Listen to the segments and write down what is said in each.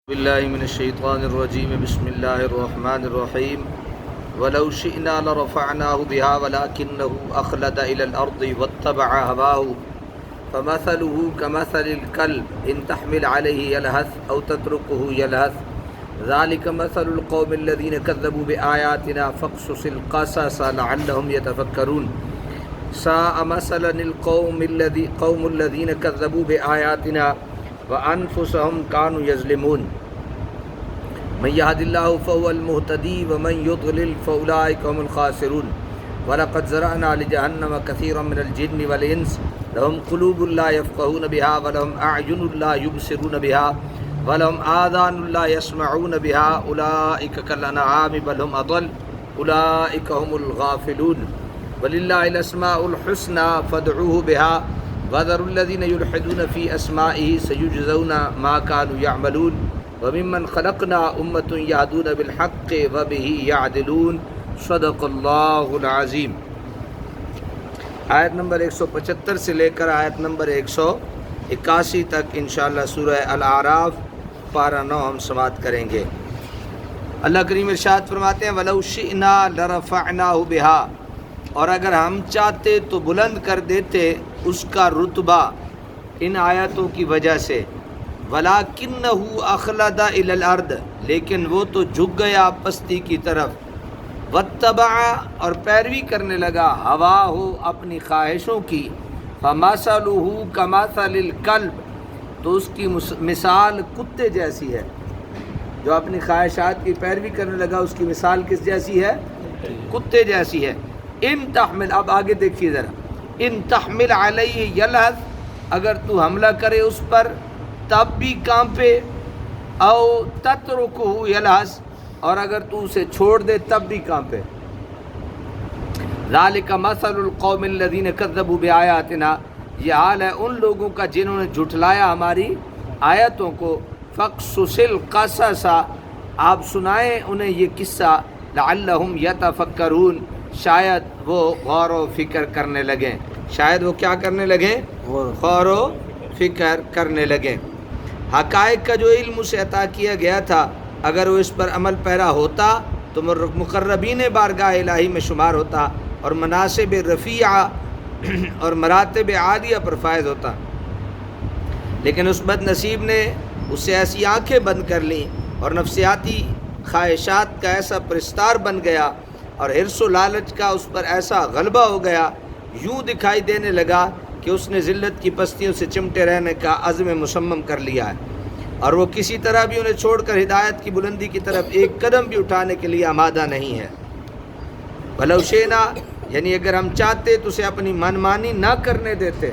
باللہ من الشیطان الرجیم بسم اللہ الرحمن الرحیم ولو شئنا لرفعناه بها ولكنه أخلد إلى الأرض واتبع هواه فمثله كمثل الكلب إن تحمل عليه يلهث أو تتركه يلهث ذلك مثل القوم الذين كذبوا بآياتنا فاقصص القصص لعلهم يتفكرون ساء مثلا القوم الذين كذبوا بآياتنا وأنفسهم كانوا يظلمون من يهد الله فهو المهتدي ومن يضلل فأولئك هم الخاسرون ولقد زرعنا لجهنم كثيرا من الجن والإنس لهم قلوب لا يفقهون بها ولهم أعين لا يبصرون بها ولهم آذان لا يسمعون بها أولئك كالأنعام بل هم أضل أولئك هم الغافلون ولله الأسماء الحسنى فادعوه بها وذروا الذين يلحدون في أسمائه سيجزون ما كانوا يعملون وممن خلقنا أمة يهدون بالحق وبه يعدلون صدق اللہ العظیم۔ آیت نمبر 175 سے لے کر آیت نمبر 181 تک انشاءاللہ سورہ الاعراف پارہ 9 ہم سماعت کریں گے۔ اللہ کریم ارشاد فرماتے ہیں وَلَوْ شِئْنَا لَرَفَعْنَاهُ بِهَا، اور اگر ہم چاہتے تو بلند کر دیتے اس کا رتبہ ان آیتوں کی وجہ سے، وَلَكِنَّهُ أَخْلَدَ إِلَى الْأَرْضِ، لیکن وہ تو جھک گیا پستی کی طرف، وَاتَّبَعَ، اور پیروی کرنے لگا، هَوَاهُ، اپنی خواہشوں کی، فَمَثَلُهُ كَمَثَلِ الْكَلْبِ، تو اس کی مثال کتے جیسی ہے۔ جو اپنی خواہشات کی پیروی کرنے لگا اس کی مثال کس جیسی ہے؟ کتے جیسی ہے۔ ان تحمل، اب آگے دیکھیے ذرا، ان تحمل علیہ یلہث، اگر تو حملہ کرے اس پر تب بھی کانپے، او تترکہ یلہث، اور اگر تو اسے چھوڑ دے تب بھی کانپے۔ ذالک مثل القوم الذین کذبوا بآیاتنا، یہ حال ہے ان لوگوں کا جنہوں نے جھٹلایا ہماری آیتوں کو۔ فاقصص القصص، آپ سنائیں انہیں یہ قصہ، لعلہم یتفکرون، شاید وہ غور و فکر کرنے لگیں، شاید وہ کیا کرنے لگیں؟ غور و فکر کرنے لگیں۔ حقائق کا جو علم اسے عطا کیا گیا تھا اگر وہ اس پر عمل پیرا ہوتا تو مقربین بارگاہ الہی میں شمار ہوتا اور مناصب رفیعہ اور مراتب عالیہ پر فائز ہوتا، لیکن اس بد نصیب نے اس سے ایسی آنکھیں بند کر لیں اور نفسیاتی خواہشات کا ایسا پرستار بن گیا اور حرص و لالچ کا اس پر ایسا غلبہ ہو گیا، یوں دکھائی دینے لگا کہ اس نے ذلت کی پستیوں سے چمٹے رہنے کا عزم مصمم کر لیا ہے، اور وہ کسی طرح بھی انہیں چھوڑ کر ہدایت کی بلندی کی طرف ایک قدم بھی اٹھانے کے لیے آمادہ نہیں ہے۔ وَلَوْ شِئْنَا، یعنی اگر ہم چاہتے تو اسے اپنی منمانی نہ کرنے دیتے،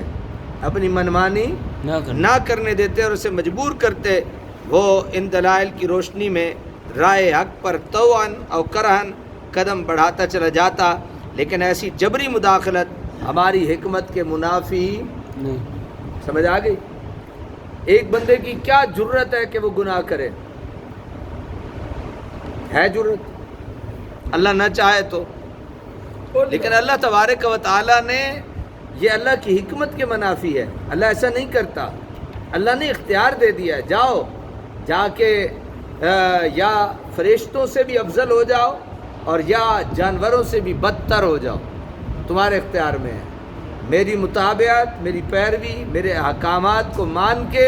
اپنی منمانی نہ کرنے دیتے اور اسے مجبور کرتے وہ ان دلائل کی روشنی میں رائے حق پر طوعاً او کرہن قدم بڑھاتا چلا جاتا، لیکن ایسی جبری مداخلت ہماری حکمت کے منافی نہیں۔ سمجھ آ گئی؟ ایک بندے کی کیا جرت ہے کہ وہ گناہ کرے؟ ہے جرت؟ اللہ نہ چاہے تو، لیکن اللہ تبارک و تعالیٰ نے، یہ اللہ کی حکمت کے منافی ہے، اللہ ایسا نہیں کرتا۔ اللہ نے اختیار دے دیا ہے، جاؤ جا کے یا فرشتوں سے بھی افضل ہو جاؤ اور یا جانوروں سے بھی بدتر ہو جاؤ، تمہارے اختیار میں ہے۔ میری مطابعت، میری پیروی، میرے احکامات کو مان کے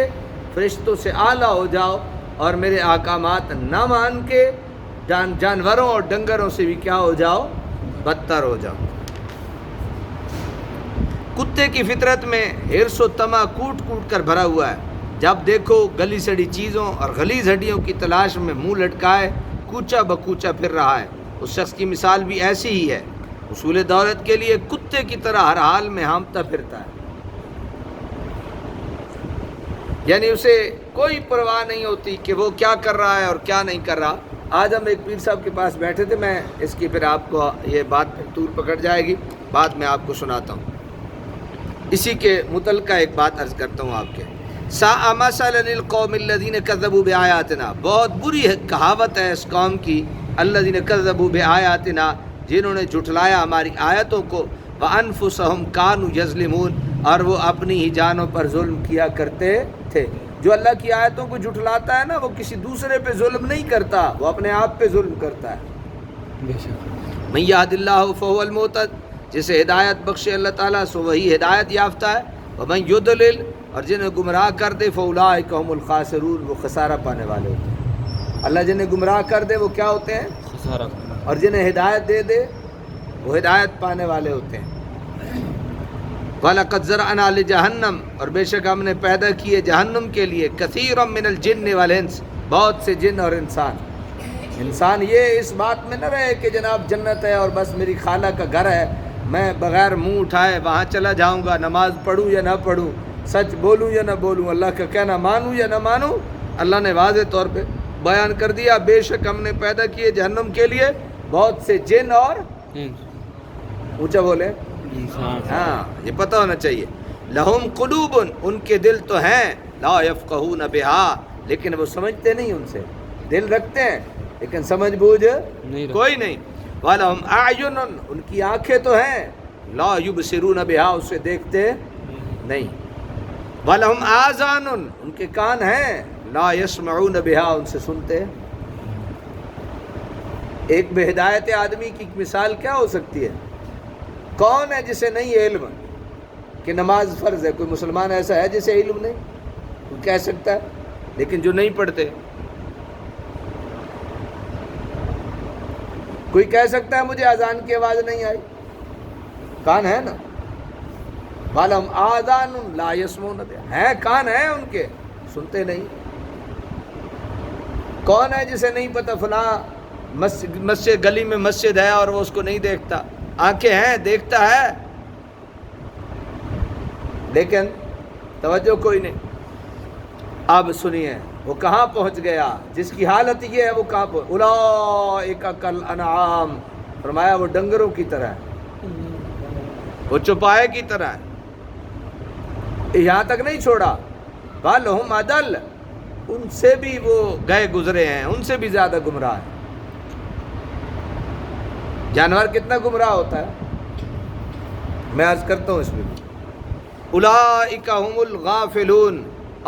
فرشتوں سے اعلیٰ ہو جاؤ، اور میرے احکامات نہ مان کے جانوروں اور ڈنگروں سے بھی کیا ہو جاؤ؟ بدتر ہو جاؤ۔ کتے کی فطرت میں حرص و طمع کوٹ کوٹ کر بھرا ہوا ہے، جب دیکھو گلی سڑی چیزوں اور غلیظ ہڈیوں کی تلاش میں منہ لٹکائے کوچا بکوچا پھر رہا ہے۔ اس شخص کی مثال بھی ایسی ہی ہے، حصول دولت کے لیے کتے کی طرح ہر حال میں ہانپتا پھرتا ہے، یعنی اسے کوئی پرواہ نہیں ہوتی کہ وہ کیا کر رہا ہے اور کیا نہیں کر رہا۔ آج ہم ایک پیر صاحب کے پاس بیٹھے تھے، میں اس کی پھر آپ کو یہ بات پھر طول پکڑ جائے گی، بعد میں آپ کو سناتا ہوں۔ اسی کے متعلقہ ایک بات عرض کرتا ہوں آپ کے، ساء مثلا القوم الذین کذبوا بآیاتنا، بہت بری کہاوت ہے اس قوم کی، الذین کذبوا بآیاتنا، جنہوں نے جھٹلایا ہماری آیتوں کو، وانفسہم کانوا یظلمون، اور وہ اپنی ہی جانوں پر ظلم کیا کرتے تھے۔ جو اللہ کی آیتوں کو جھٹلاتا ہے نا وہ کسی دوسرے پہ ظلم نہیں کرتا، وہ اپنے آپ پہ ظلم کرتا ہے۔ من یہد اللہ فہو المہتد، جسے ہدایت بخشے اللہ تعالیٰ سو وہی ہدایت یافتہ ہے۔ ومن یضلل، اور جنہیں گمراہ کر دے فاولئک هم الخاسرون، وہ خسارہ پانے والے ہوتے ہیں۔ اللہ جنہیں گمراہ کر دے وہ کیا ہوتے ہیں؟ خسارہ، اور جنہیں ہدایت دے دے وہ ہدایت پانے والے ہوتے ہیں۔ وَلَقَدْ زَرَعْنَا لِجَهَنَّمَ، اور بے شک ہم نے پیدا کیے جہنم کے لیے کثیرا من الجن والانس، بہت سے جن اور انسان۔ انسان یہ اس بات میں نہ رہے کہ جناب جنت ہے اور بس میری خالہ کا گھر ہے، میں بغیر منہ اٹھائے وہاں چلا جاؤں گا، نماز پڑھوں یا نہ پڑھوں، سچ بولوں یا نہ بولوں، اللہ کا کہنا مانوں یا نہ مانوں۔ اللہ نے واضح طور پہ بیان کر دیا بے شک ہم نے پیدا کیے جہنم کے لیے بہت سے جن اور اونچا بولے ہاں یہ پتہ ہونا چاہیے۔ لہم قلوب، ان کے دل تو ہیں، لا یفقہون بہا، لیکن وہ سمجھتے نہیں ان سے، دل رکھتے ہیں لیکن سمجھ بوجھ کوئی نہیں۔ وَلَهُمْ أَعْيُنٌ، ان کی آنکھیں تو ہیں، لا یبصرون بہا، اسے دیکھتے نہیں۔ وَلَهُمْ آذَانٌ، ان کے کان ہیں، لا يسمعون بہا، ان سے سنتے۔ ایک بے ہدایت آدمی کی مثال کیا ہو سکتی ہے؟ کون ہے جسے نہیں علم کہ نماز فرض ہے؟ کوئی مسلمان ایسا ہے جسے علم نہیں؟ کوئی کہہ سکتا ہے؟ لیکن جو نہیں پڑھتے، کوئی کہہ سکتا ہے مجھے اذان کی آواز نہیں آئی؟ کان ہے نا۔ وَلَهُمْ آذَانٌ لَا يَسْمَعُونَ بِهَا، ہیں کان ہیں ان کے، سنتے نہیں۔ کون ہے جسے نہیں پتہ فلاں مسجد گلی میں مسجد ہے اور وہ اس کو نہیں دیکھتا؟ آنکھیں ہیں، دیکھتا ہے لیکن توجہ کوئی نہیں۔ اب سنیے وہ کہاں پہنچ گیا، جس کی حالت یہ ہے وہ کہاں پہنچ، اولئک کالانعام، فرمایا وہ ڈنگروں کی طرح ہے، وہ چوپائے کی طرح ہے۔ یہاں تک نہیں چھوڑا، بل ہم اضل، ان سے بھی وہ گئے گزرے ہیں، ان سے بھی زیادہ گمراہ ہیں۔ جانور کتنا گمراہ ہوتا ہے، میں عرض کرتا ہوں اس میں۔ اولئک هم الغافلون،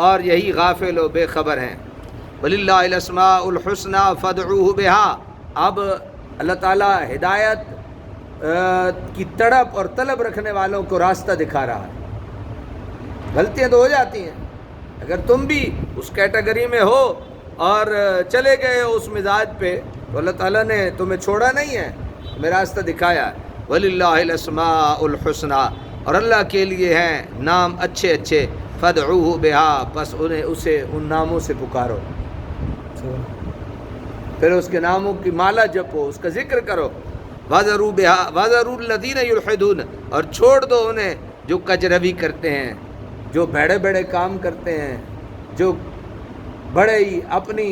اور یہی غافل و بے خبر ہیں۔ وَلِلَّهِ الْأَسْمَاءُ الْحُسْنَى فَادْعُوهُ بِهَا، اب اللہ تعالیٰ ہدایت کی تڑپ اور طلب رکھنے والوں کو راستہ دکھا رہا ہے۔ غلطیاں تو ہو جاتی ہیں، اگر تم بھی اس کیٹیگری میں ہو اور چلے گئے ہو اس مزاج پہ تو اللہ تعالیٰ نے تمہیں چھوڑا نہیں ہے، تمہیں راستہ دکھایا ہے۔ وَلِلَّهِ الْأَسْمَاءُ الْحُسْنَى، اور اللہ کے لیے ہیں نام اچھے اچھے، فَادْعُوهُ بِهَا، پس انہیں اسے ان ناموں سے پکارو، پھر اس کے ناموں کی مالا جپو، اس کا ذکر کرو۔ وَذَرُوا بِهَا وَذَرُوا الَّذِينَ يُلْحِدُونَ، اور چھوڑ دو انہیں جو کجروی کرتے ہیں، جو بڑے بڑے کام کرتے ہیں، جو بڑے ہی اپنی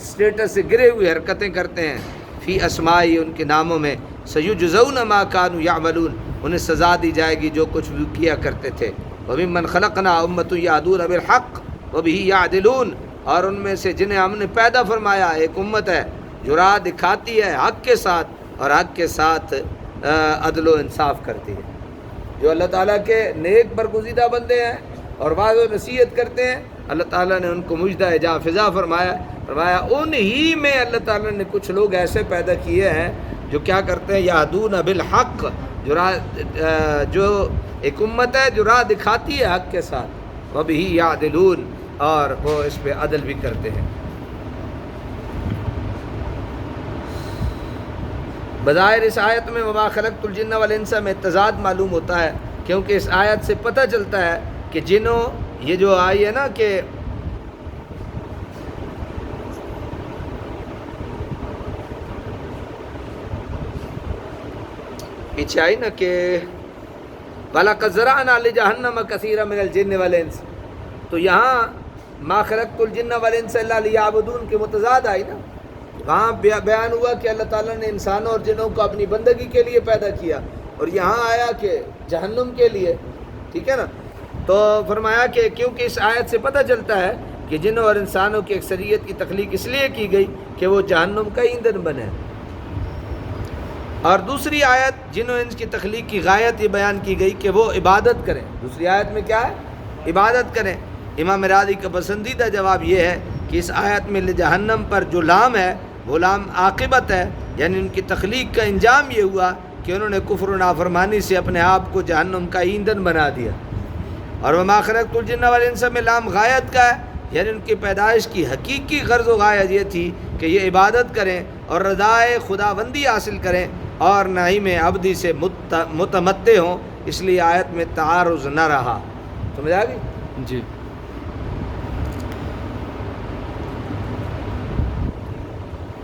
سٹیٹس سے گرے ہوئی حرکتیں کرتے ہیں، فی اسمائی، ان کے ناموں میں، سَيُجْزَوْنَ مَا كَانُوا يَعْمَلُونَ، انہیں سزا دی جائے گی جو کچھ بھی کیا کرتے تھے۔ وَمِمَّنْ خَلَقْنَا أُمَّةٌ يَهْدُونَ بِالْحَقِّ وَبِهِ يَعْدِلُونَ، اور ان میں سے جنہیں ہم نے پیدا فرمایا ایک امت ہے جو راہ دکھاتی ہے حق کے ساتھ اور حق کے ساتھ عدل و انصاف کرتی ہے۔ جو اللہ تعالیٰ کے نیک برگزیدہ بندے ہیں اور وعظ و نصیحت کرتے ہیں، اللہ تعالیٰ نے ان کو مجدہ جا فضا فرمایا ان ہی میں اللہ تعالیٰ نے کچھ لوگ ایسے پیدا کیے ہیں جو کیا کرتے ہیں، یہدون بالحق، جو ایک امت ہے جو راہ دکھاتی ہے حق کے ساتھ، وَبِهِ يَعْدِلُونَ، اور وہ اس پہ عدل بھی کرتے ہیں۔ بظاہر اس آیت میں وَمَا خَلَقْتُ الْجِنَّ وَالْإِنسَ میں تضاد معلوم ہوتا ہے، کیونکہ اس آیت سے پتہ چلتا ہے کہ جنوں، یہ جو آئی ہے نا کہ پیچھے آئی نا کہ وَلَقَدْ زَرَعْنَا لِجَهَنَّمَ كَثِيرًا مِنَ الْجِنِّ وَالْإِنسِ، تو یہاں مَا خَلَقْتُ الْجِنَّ وَالْإِنسَ إِلَّا لِيَعْبُدُونَ کے متضاد آئی نا، وہاں بیان ہوا کہ اللہ تعالیٰ نے انسانوں اور جنوں کو اپنی بندگی کے لیے پیدا کیا، اور یہاں آیا کہ جہنم کے لیے، ٹھیک ہے نا۔ تو فرمایا کہ کیونکہ اس آیت سے پتہ چلتا ہے کہ جنوں اور انسانوں کی اکثریت کی تخلیق اس لیے کی گئی کہ وہ جہنم کا ایندھن بنے۔ اور دوسری آیت جنوں انس کی تخلیق کی غایت یہ بیان کی گئی کہ وہ عبادت کریں۔ دوسری آیت میں کیا ہے؟ عبادت کریں۔ امام راضی کا پسندیدہ جواب یہ ہے کہ اس آیت میں جہنم پر جو لام ہے وہ لام عاقبت ہے، یعنی ان کی تخلیق کا انجام یہ ہوا کہ انہوں نے کفر و نافرمانی سے اپنے آپ کو جہنم کا ایندھن بنا دیا۔ اور وما خلقت الجن والانس میں لام غایت کا ہے، یعنی ان کی پیدائش کی حقیقی غرض و غایت یہ تھی کہ یہ عبادت کریں اور رضائے خداوندی حاصل کریں اور نعیم ابدی سے متمتع ہوں، اس لیے آیت میں تعارض نہ رہا۔ سمجھ آ گئی؟ جی۔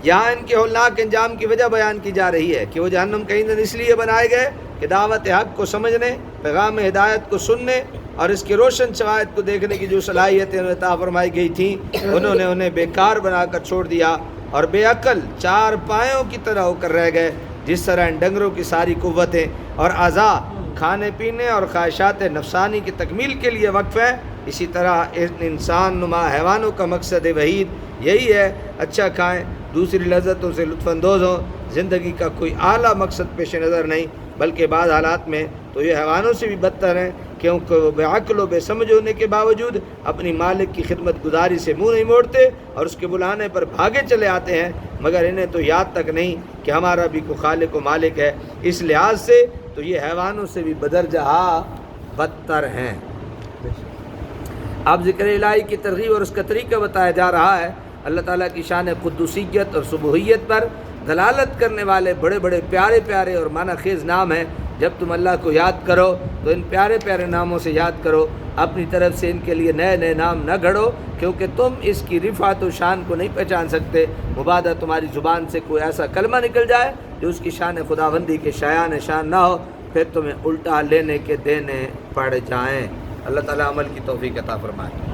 یہاں ان کے ہولناک انجام کی وجہ بیان کی جا رہی ہے کہ وہ جہنم کا ایندھن اس لیے بنائے گئے کہ دعوت حق کو سمجھنے، پیغام ہدایت کو سننے اور اس کی روشن شواہد کو دیکھنے کی جو صلاحیتیں انہیں عطا فرمائی گئی تھیں انہوں نے انہیں بیکار بنا کر چھوڑ دیا اور بے عقل چار پایوں کی طرح ہو کر رہ گئے۔ جس طرح ان ڈنگروں کی ساری قوتیں اور اعضاء کھانے پینے اور خواہشات نفسانی کی تکمیل کے لیے وقف ہیں، اسی طرح انسان نما حیوانوں کا مقصد وحید یہی ہے اچھا کھائیں، دوسری لذتوں سے لطف اندوز ہوں، زندگی کا کوئی اعلیٰ مقصد پیش نظر نہیں، بلکہ بعض حالات میں تو یہ حیوانوں سے بھی بدتر ہیں، کیونکہ وہ بے عقل و بے سمجھ ہونے کے باوجود اپنی مالک کی خدمت گزاری سے منہ نہیں موڑتے اور اس کے بلانے پر بھاگے چلے آتے ہیں، مگر انہیں تو یاد تک نہیں کہ ہمارا بھی کوئی خالق و مالک ہے۔ اس لحاظ سے تو یہ حیوانوں سے بھی بدرجہ بدتر ہیں۔ اب ذکر الہی کی ترغیب اور اس کا طریقہ بتایا جا رہا ہے۔ اللہ تعالیٰ کی شان قدوسیت اور سبوحیت پر دلالت کرنے والے بڑے بڑے پیارے پیارے اور معنی خیز نام ہیں۔ جب تم اللہ کو یاد کرو تو ان پیارے پیارے ناموں سے یاد کرو، اپنی طرف سے ان کے لیے نئے نئے نام نہ گھڑو، کیونکہ تم اس کی رفعت و شان کو نہیں پہچان سکتے۔ مبادہ تمہاری زبان سے کوئی ایسا کلمہ نکل جائے جو اس کی شان خداوندی کے شایان شان نہ ہو، پھر تمہیں الٹا لینے کے دینے پڑ جائیں۔ اللہ تعالیٰ عمل کی توفیق عطا فرمائے۔